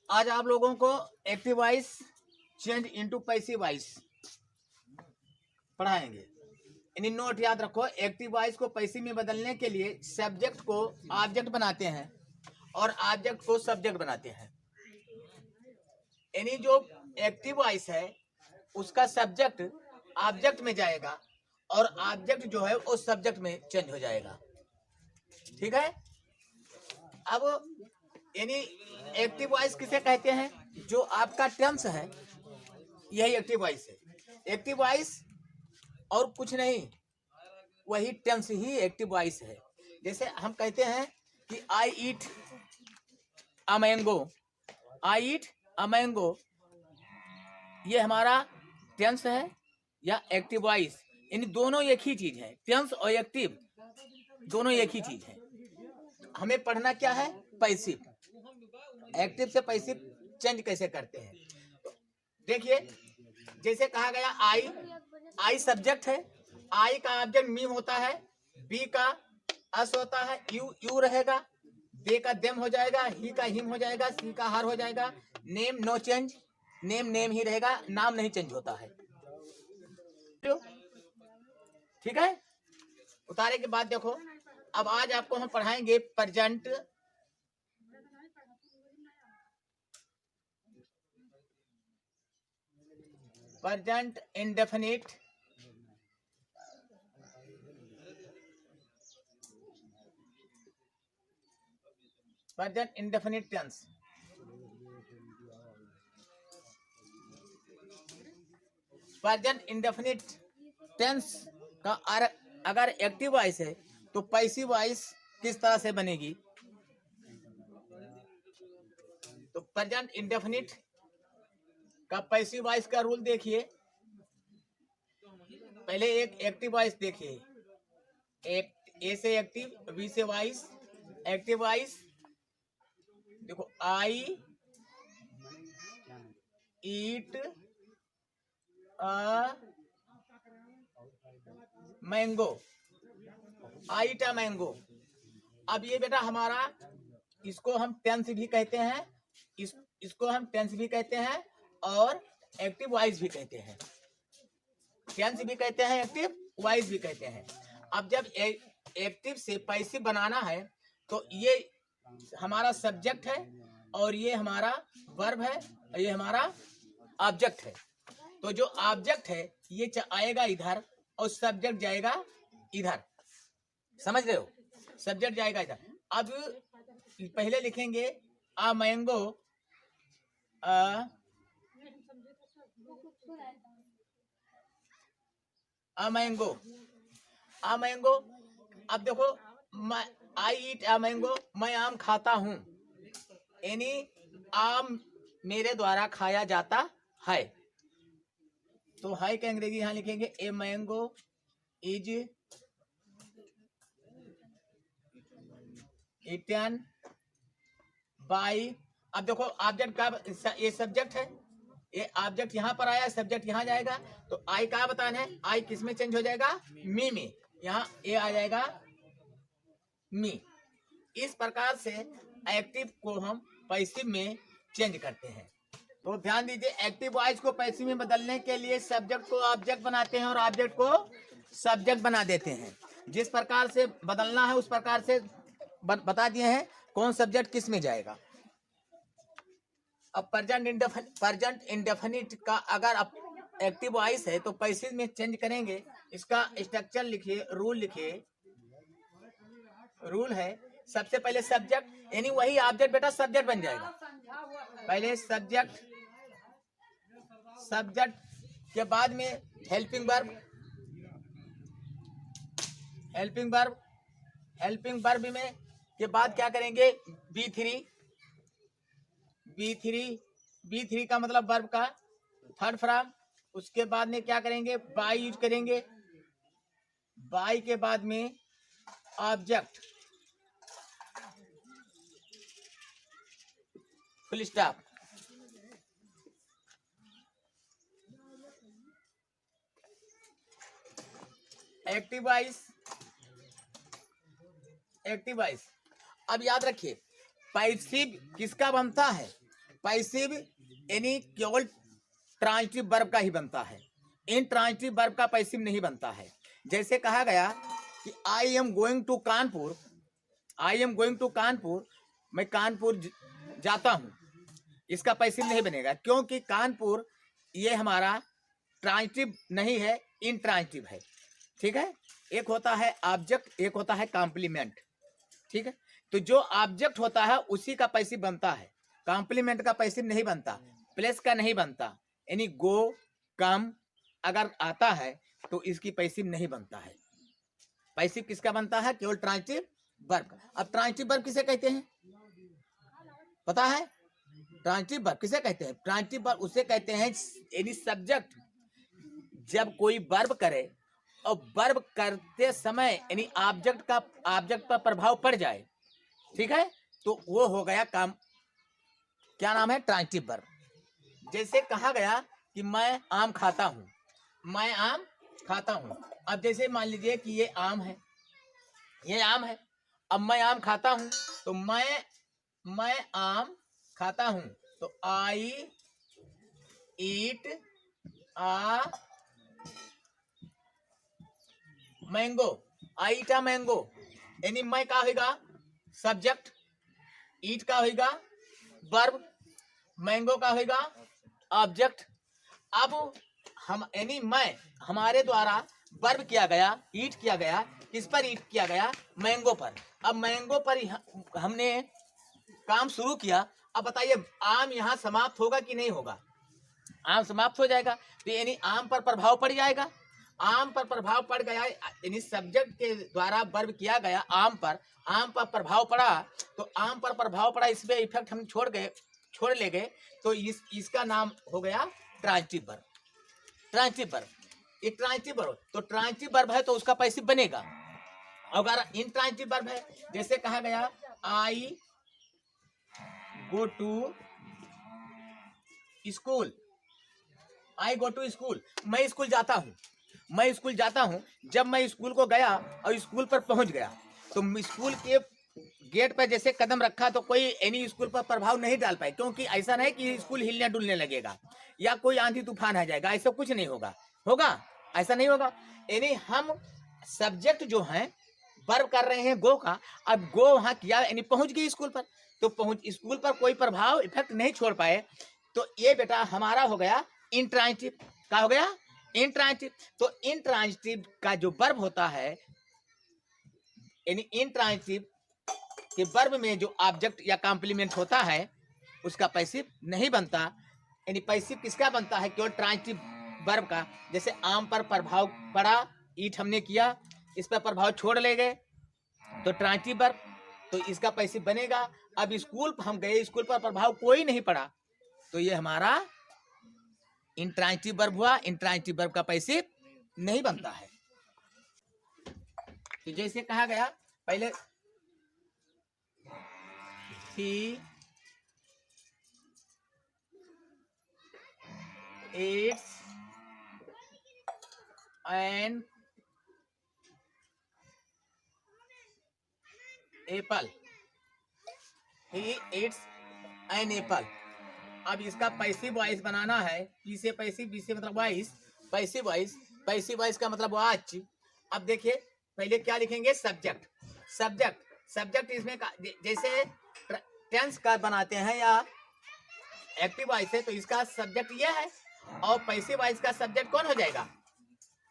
आज आप लोगों को active voice change into passive voice पढ़ाएंगे। यानी नोट याद रखो, एक्टिव वॉइस को पैसिव में बदलने के लिए सब्जेक्ट को ऑब्जेक्ट बनाते हैं और ऑब्जेक्ट को सब्जेक्ट बनाते हैं। यानी जो एक्टिव वॉइस है उसका सब्जेक्ट ऑब्जेक्ट में जाएगा और ऑब्जेक्ट जो है उस सब्जेक्ट में चेंज हो जाएगा। ठीक है। अब यानी एक्टिव वॉइस किसे कहते हैं? जो आपका टेंस है यही एक्टिव वॉइस है। एक्टिव वॉइस और कुछ नहीं, वही टेंस ही एक्टिव वॉइस है। जैसे हम कहते हैं कि आई ईट a mango, I eat a mango, ये हमारा टेंस है या एक्टिव वॉइस। इन दोनों एक ही चीज है, टेंस और एक्टिव दोनों एक ही चीज है। हमें पढ़ना क्या है? पैसिव। एक्टिव से पैसिव चेंज कैसे करते हैं? देखिए, जैसे कहा गया आई, आई सब्जेक्ट है, आई का ऑब्जेक्ट मी होता है, बी का अस होता है, यू यू रहेगा, दे का देम हो जाएगा, ही का हिम हो जाएगा, सी का हर हो जाएगा। Name no change, name name ही रहेगा, नाम नहीं चेंज होता है। ठीक है। उतारे के बाद देखो, अब आज आपको हम पढ़ाएंगे present, present indefinite, present indefinite tense. Present indefinite tense का अगर एक्टिव वॉइस है तो पैसिव वॉइस किस तरह से बनेगी? तो प्रेजेंट इंडेफिनिट का पैसिव वॉइस का रूल देखिए। पहले एक एक्टिव वॉइस देखिए, एक ए से एक्टिव, बी से वॉइस। एक्टिव वॉइस देखो, आई ईट a mango, I eat a mango. अब ये बेटा हमारा, इसको हम टेंस भी कहते हैं, इसको हम टेंस भी कहते हैं और एक्टिव वॉइस भी कहते हैं। टेंस भी कहते हैं, एक्टिव वॉइस भी कहते हैं। अब जब एक्टिव से पैसिव बनाना है तो ये हमारा सब्जेक्ट है और ये हमारा वर्ब है और ये हमारा ऑब्जेक्ट है। तो जो ऑब्जेक्ट है ये आएगा इधर और सब्जेक्ट जाएगा इधर। समझ रहे हो? सब्जेक्ट जाएगा इधर। अब पहले लिखेंगे आ मैंगो, आ मैंगो, आ मैंगो। अब देखो, आई ईट आ मैंगो, मैं आम खाता हूं, यानी आम मेरे द्वारा खाया जाता है। तो है का अंग्रेजी यहां लिखेंगे, a mango is eaten by. अब देखो ऑब्जेक्ट का, ये सब्जेक्ट है, ये ऑब्जेक्ट यहां पर आया, सब्जेक्ट यहां जाएगा। तो आई का बताना है, आई किस में चेंज हो जाएगा? मी में। यहाँ ए आ जाएगा मी। इस प्रकार से एक्टिव को हम पैसिव में चेंज करते हैं। तो ध्यान दीजिए, एक्टिव वॉइस को पैसिव में बदलने के लिए सब्जेक्ट को ऑब्जेक्ट बनाते हैं और ऑब्जेक्ट को सब्जेक्ट बना देते हैं। जिस प्रकार से बदलना है उस प्रकार से बता दिए हैं कौन सब्जेक्ट किस में जाएगा। अब प्रेजेंट इंडेफिनिट का अगर एक्टिव वॉइस है तो पैसिव में चेंज करेंगे। इसका स्ट्रक्चर लिखिए, रूल लिखिए। रूल है, सबसे पहले सब्जेक्ट, यानी वही ऑब्जेक्ट बेटा सब्जेक्ट बन जाएगा। पहले सब्जेक्ट, सब्जेक्ट के बाद में helping verb, helping verb, helping verb में के बाद क्या करेंगे? बी3, बी3, बी3 का मतलब वर्ब का थर्ड फॉर्म। उसके बाद में क्या करेंगे? बाय यूज करेंगे। बाय के बाद में object, full stop. Active voice, active voice. अब याद रखिए पैसिव किसका बनता है? पैसिव यानी केवल ट्रांजिटिव वर्ब का ही बनता है, इंट्रांजिटिव वर्ब का पैसिव नहीं बनता है। जैसे कहा गया कि I am going to Kanpur, I am going to Kanpur, मैं कानपुर जाता हूं, इसका पैसिव नहीं बनेगा क्योंकि कानपुर ये हमारा ट्रांजिटिव नहीं है, इंट्रांजिटिव है। ठीक है, एक होता है ऑब्जेक्ट, एक होता है कॉम्प्लीमेंट। ठीक है, तो जो ऑब्जेक्ट होता है उसी का पैसिव बनता है, कॉम्प्लीमेंट का पैसिव नहीं बनता, प्लेस का नहीं बनता। यानी गो, कम अगर आता है तो इसकी पैसिव नहीं बनता है। पैसिव किसका बनता है? केवल ट्रांजिटिव वर्ब का। अब ट्रांजिटिव वर्ब किसे कहते हैं पता है? ट्रांजिटिव वर्ब किसे कहते हैं? ट्रांजिटिव वर्ब उसे कहते हैं यानी सब्जेक्ट जब कोई वर्ब करे और वर्ब करते समय यानी ऑब्जेक्ट पर प्रभाव पड़ जाए, ठीक है, तो वो हो गया काम, क्या नाम है? Transitive verb. जैसे कहा गया कि मैं आम खाता हूं, मैं आम खाता हूं। अब जैसे मान लीजिए कि ये आम है, ये आम है, अब मैं आम खाता हूं, तो मैं आम खाता हूं, तो आई ईट आ मैंगो, आई ईट आ मैंगो। यानी मैं का होगा? सब्जेक्ट, ईट का होगा वर्ब, मैंगो का होगा ऑब्जेक्ट। अब हम यानी मैं हमारे द्वारा वर्ब किया गया, ईट किया गया, किस पर ईट किया गया? मैंगो पर। अब मैंगो पर हमने काम शुरू किया। अब बताइए आम यहाँ समाप्त होगा कि नहीं होगा? आम समाप्त हो जाएगा, तो यानी आम पर प्रभाव पड़ जाएगा। आम पर प्रभाव पड़ गया यानी सब्जेक्ट के द्वारा वर्ब किया गया आम पर प्रभाव पड़ा, तो आम पर प्रभाव पड़ा, इसमें इफेक्ट हम छोड़ ले गए, तो इसका नाम हो गया ट्रांजिटिव वर्ब। ट्रांजिटिव वर्ब, ये ट्रांजिटिव वर्ब, तो ट्रांजिटिव वर्ब है तो उसका पैसिव बनेगा। अगर इंट्रांजिटिव वर्ब है, जैसे कहा गया I go to school, I go to school, मैं स्कूल जाता हूं, मैं स्कूल जाता हूं। जब मैं स्कूल को गया और स्कूल पर पहुंच गया, तो स्कूल के गेट पर जैसे कदम रखा तो कोई एनी स्कूल पर प्रभाव नहीं डाल पाए, क्योंकि ऐसा नहीं कि स्कूल हिलने डुलने लगेगा या कोई आंधी तूफान आ जाएगा, ऐसा कुछ नहीं होगा, ऐसा नहीं होगा। यानी हम सब्जेक्ट जो है वर्ब कर रहे हैं गो का, अब गो वहां किया यानी पहुंच गई स्कूल पर, तो स्कूल पर कोई प्रभाव इफेक्ट नहीं छोड़ पाए, तो ये बेटा हमारा हो गया इंट्रांजिटिव। क्या हो गया? इंट्रांजिटिव। तो इंट्रांजिटिव का जो वर्ब होता है, यानी इंट्रांजिटिव के वर्ब में जो ऑब्जेक्ट या कॉम्प्लीमेंट होता है उसका पैसिव नहीं बनता। यानी पैसिव किसका बनता है? केवल ट्रांजिटिव वर्ब का। जैसे आम पर प्रभाव पड़ा, ईट हमने किया, इस पर प्रभाव छोड़ ले गए, तो ट्रांजिटिव वर्ब, तो इसका पैसिव बनेगा। अब स्कूल हम गए, स्कूल पर प्रभाव कोई नहीं पड़ा, तो ये हमारा इंट्रांजिटिव वर्ब हुआ। इंट्रांजिटिव वर्ब का पैसिव नहीं बनता है। तो जैसे कहा गया पहले, he eats an apple, he eats an apple। अब इसका पैसिव वॉइस बनाना है, पी से पैसिव, बी से मतलब voice, passive voice, passive voice का मतलब वॉच। अब देखिए पहले क्या लिखेंगे? सब्जेक्ट, सब्जेक्ट, सब्जेक्ट इसमें जैसे टेंस का बनाते हैं या एक्टिव वॉइस है, तो इसका सब्जेक्ट ये है, और पैसिव वॉइस का सब्जेक्ट कौन हो जाएगा?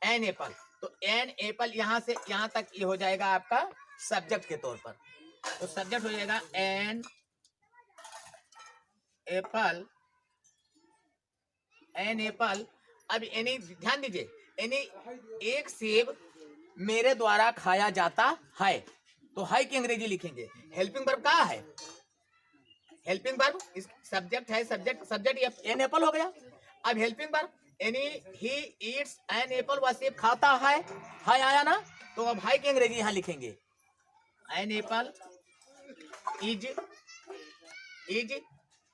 An apple. तो एन एप्पल यहां से यहां तक ये हो जाएगा आपका सब्जेक्ट के तौर पर, तो सब्जेक्ट हो जाएगा एन एप्पल, एन एप्पल। अब यानी ध्यान दीजिए, यानी एक सेब मेरे द्वारा खाया जाता है, तो है की अंग्रेजी लिखेंगे। हेल्पिंग वर्ब कहाँ है? हेल्पिंग वर्ब सब्जेक्ट है, सब्जेक्ट एन एप्पल हो गया। अब हेल्पिंग वर्ब यानी ही ईट्स एन एप्पल, वह सेब खाता है आया ना, तो अब है की अंग्रेजी यहां लिखेंगे एन एप्पल इज।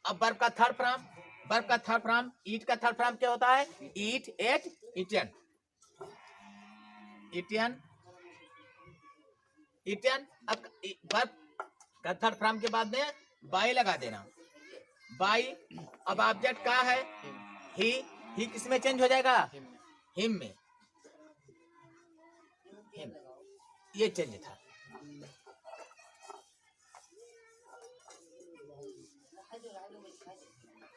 अब वर्ब का थर्ड फॉर्म, वर्ब का थर्ड फॉर्म, ईट का थर्ड फॉर्म क्या होता है? ईट, एट, ईटन, ईटन, ईटन। अब वर्ब का थर्ड फॉर्म के बाद में बाय लगा देना, बाई। अब ऑब्जेक्ट का है ही किस में चेंज हो जाएगा? हिम में। हिम, ये चेंज था।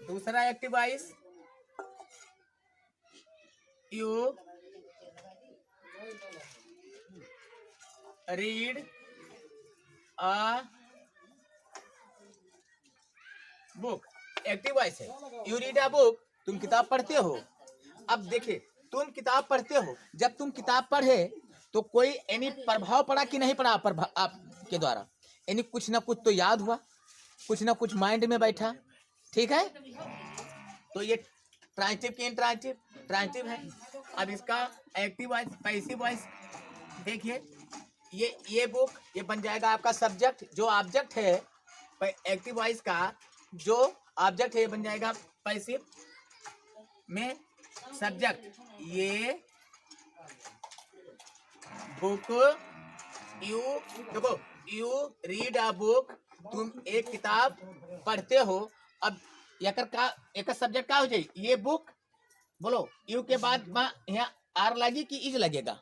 दूसरा active voice, you read a book. Active voice है, यू रीड अ बुक, तुम किताब पढ़ते हो। अब देखिए, तुम किताब पढ़ते हो, जब तुम किताब पढ़े तो कोई यानी प्रभाव पड़ा कि नहीं पड़ा आपके द्वारा? यानी कुछ ना कुछ तो याद हुआ, कुछ ना कुछ माइंड में बैठा, ठीक है। तो ये ट्रांजिटिव की इंट्रांजिटिव ट्रांजिटिव है। अब इसका एक्टिव वॉइस, पैसिव वॉइस देखिए, ये बुक, ये बन जाएगा आपका सब्जेक्ट। जो ऑब्जेक्ट है एक्टिव वॉइस का, जो ऑब्जेक्ट है ये बन जाएगा पैसिव में सब्जेक्ट। ये बुक, यू देखो, यू रीड अ बुक, तुम एक किताब पढ़ते हो। अब एक सब्जेक्ट का हो जाए, ये बुक बोलो, यू के बाद यहाँ आर लगी कि इज लगेगा?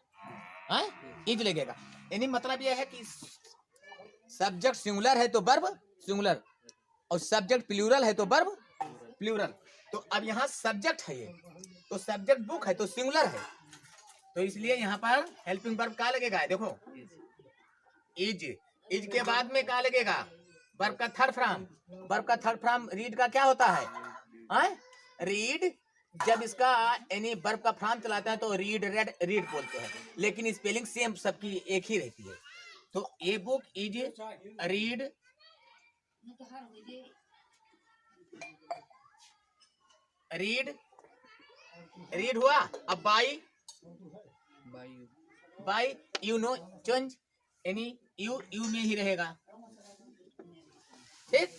हाँ, इज लगेगा। यानी मतलब यह है कि सब्जेक्ट सिंगुलर है तो वर्ब सिंगुलर, और सब्जेक्ट प्लूरल है तो वर्ब प्लूरल। तो अब यहाँ सब्जेक्ट है ये, तो सब्जेक्ट बुक है तो सिंगुलर है, तो इसलिए यहाँ पर हेल्पिंग वर्ब क्या लगेगा? देखो, इज। इज के बाद में क्या लगेगा? वर्ब का थर्ड फॉर्म। वर्ब का थर्ड फॉर्म रीड का क्या होता है? रीड। जब इसका यानी वर्ब का फॉर्म चलाता है तो रीड, रेड, रीड बोलते हैं, लेकिन स्पेलिंग सेम सबकी एक ही रहती है। तो a book is read read read हुआ। अब बाई यू नो चेंज, यानी यू में ही रहेगा, ठीक।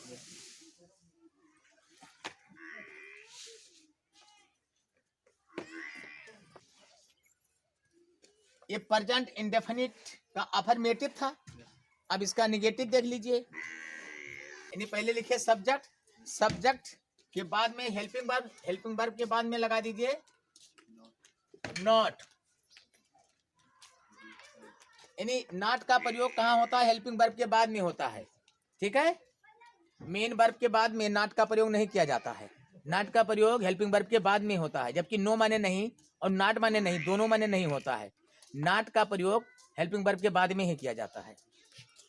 ये प्रेजेंट इंडेफिनिट का अफर्मेटिव था। अब इसका निगेटिव देख लीजिए, यानी पहले लिखे सब्जेक्ट, सब्जेक्ट के बाद में हेल्पिंग वर्ब, हेल्पिंग वर्ब के बाद में लगा दीजिए नॉट। यानी नॉट का प्रयोग कहाँ होता है? हेल्पिंग वर्ब के बाद में होता है, ठीक है। मेन वर्ब के बाद में नॉट का प्रयोग नहीं किया जाता है। नॉट का प्रयोग हेल्पिंग वर्ब के बाद में होता है, जबकि नो माने नहीं और नॉट माने नहीं, दोनों माने नहीं होता है। नॉट का प्रयोग हेल्पिंग वर्ब के बाद में ही किया जाता है।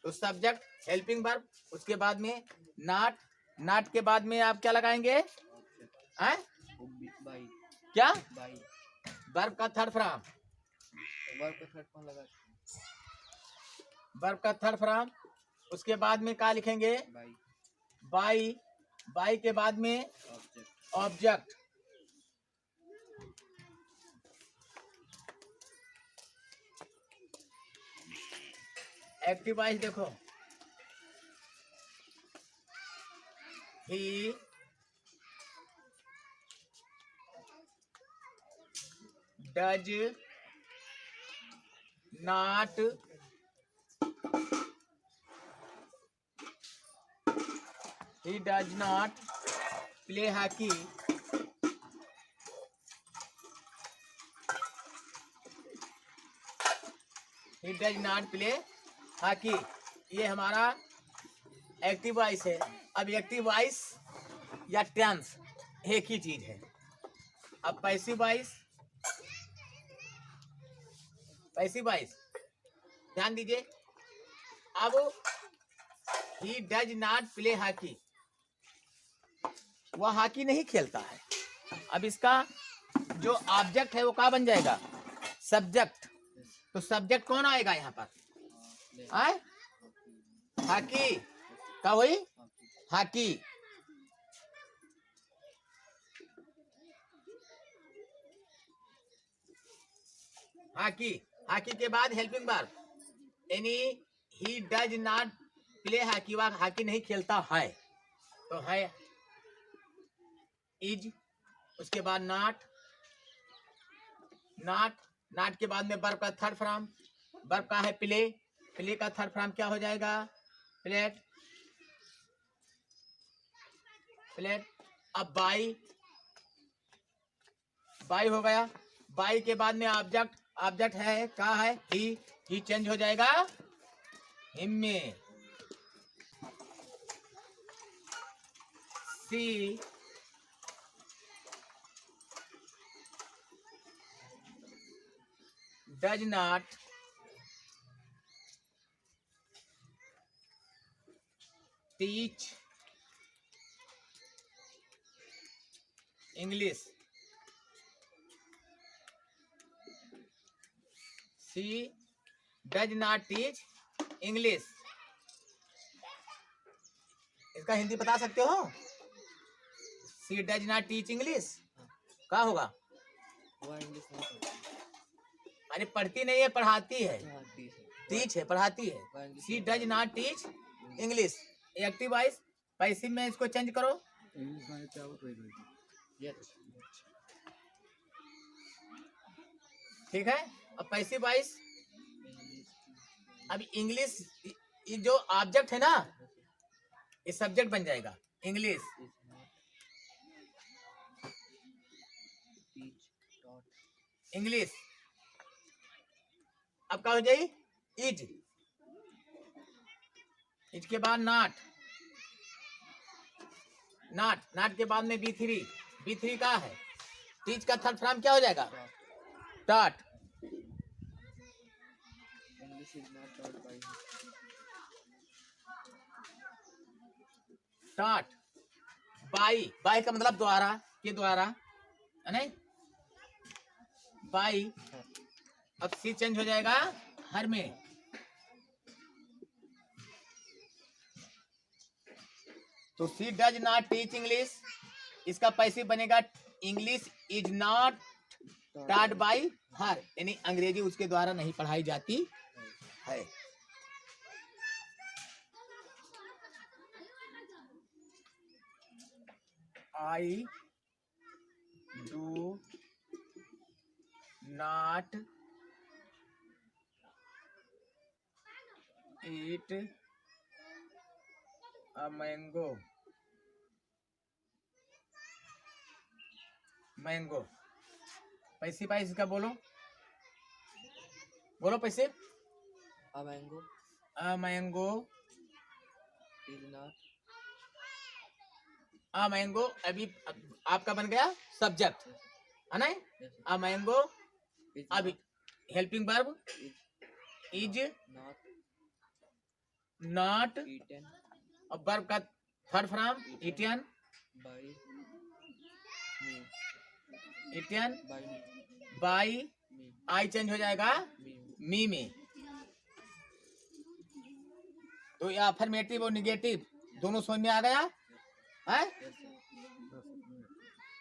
तो सब्जेक्ट, हेल्पिंग वर्ब, उसके बाद में नॉट, नॉट के बाद में आप क्या लगाएंगे? क्या? वर्ब का थर्ड फॉर्म, वर्ब का थर्ड फॉर्म। उसके बाद में क्या लिखेंगे? बाई। बाई के बाद में ऑब्जेक्ट। एक्टिव वॉइस देखो, he does not play hockey. He does not play hockey, ये हमारा एक्टिव वॉइस है। अब एक्टिव वॉइस या टेंस एक ही चीज है। अब पैसिव वॉइस, पैसिव वॉइस ध्यान दीजिए। अब he does not play hockey, वह हॉकी नहीं खेलता है। अब इसका जो ऑब्जेक्ट है वो क्या बन जाएगा? सब्जेक्ट। तो सब्जेक्ट कौन आएगा यहाँ पर? हॉकी का हुई हॉकी। हॉकी, हॉकी के बाद हेल्पिंग वर्ब, यानी he does not play hockey, वह हॉकी नहीं खेलता है, तो है इज। उसके बाद नॉट, नॉट, नॉट के बाद में वर्ब का थर्ड फॉर्म, वर्ब का है प्ले, प्ले का थर्ड फॉर्म क्या हो जाएगा? प्लेट। प्लेट। अब बाई, बाई हो गया। बाई के बाद में ऑब्जेक्ट, ऑब्जेक्ट है क्या है, ही चेंज हो जाएगा हिम में। She does not teach English. She does not teach English. इसका हिंदी बता सकते हो? She does not teach English क्या होगा? वो इंग्लिश नहीं पढ़ती। अरे पढ़ती नहीं है, पढ़ाती है। हाँ, टीच है। टीच है, पढ़ाती है। वो इंग्लिश सी नहीं does not teach English. Active voice passive में इसको चेंज करो। इंग्लिश में क्या वो कोई नहीं। यस। ठीक है। अब पैसिव वॉइस, अब इंग्लिश, ये जो ऑब्जेक्ट है ना, ये सब्जेक्ट बन जाएगा इंग्लिश। इंग्लिश अब क्या हो जाएगी? इज। इज के बाद नॉट, नॉट, नॉट के बाद में B3। B3 का है, टीच का थर्ड फॉर्म क्या हो जाएगा? Dot. English is not taught by dot. By, by का मतलब द्वारा, के द्वारा है नहीं, बाई। अब सी चेंज हो जाएगा हर में। तो सी डज नॉट टीच इंग्लिश, इसका पैसिव बनेगा English is not taught by हर, यानी अंग्रेजी उसके द्वारा नहीं पढ़ाई जाती है। I do not eat a mango। Mango पैसे पाइस का बोलो, बोलो पैसे। A mango a mango, is not a mango अभी आपका बन गया सब्जेक्ट है ना। a mango is अभी helping verb is not, eaten अब वर्ब का third form eaten, by me eaten by me by, me I change हो जाएगा me मी में। तो ये अफर्मेटिव और निगेटिव दोनों समझ में आ गया है। yes sir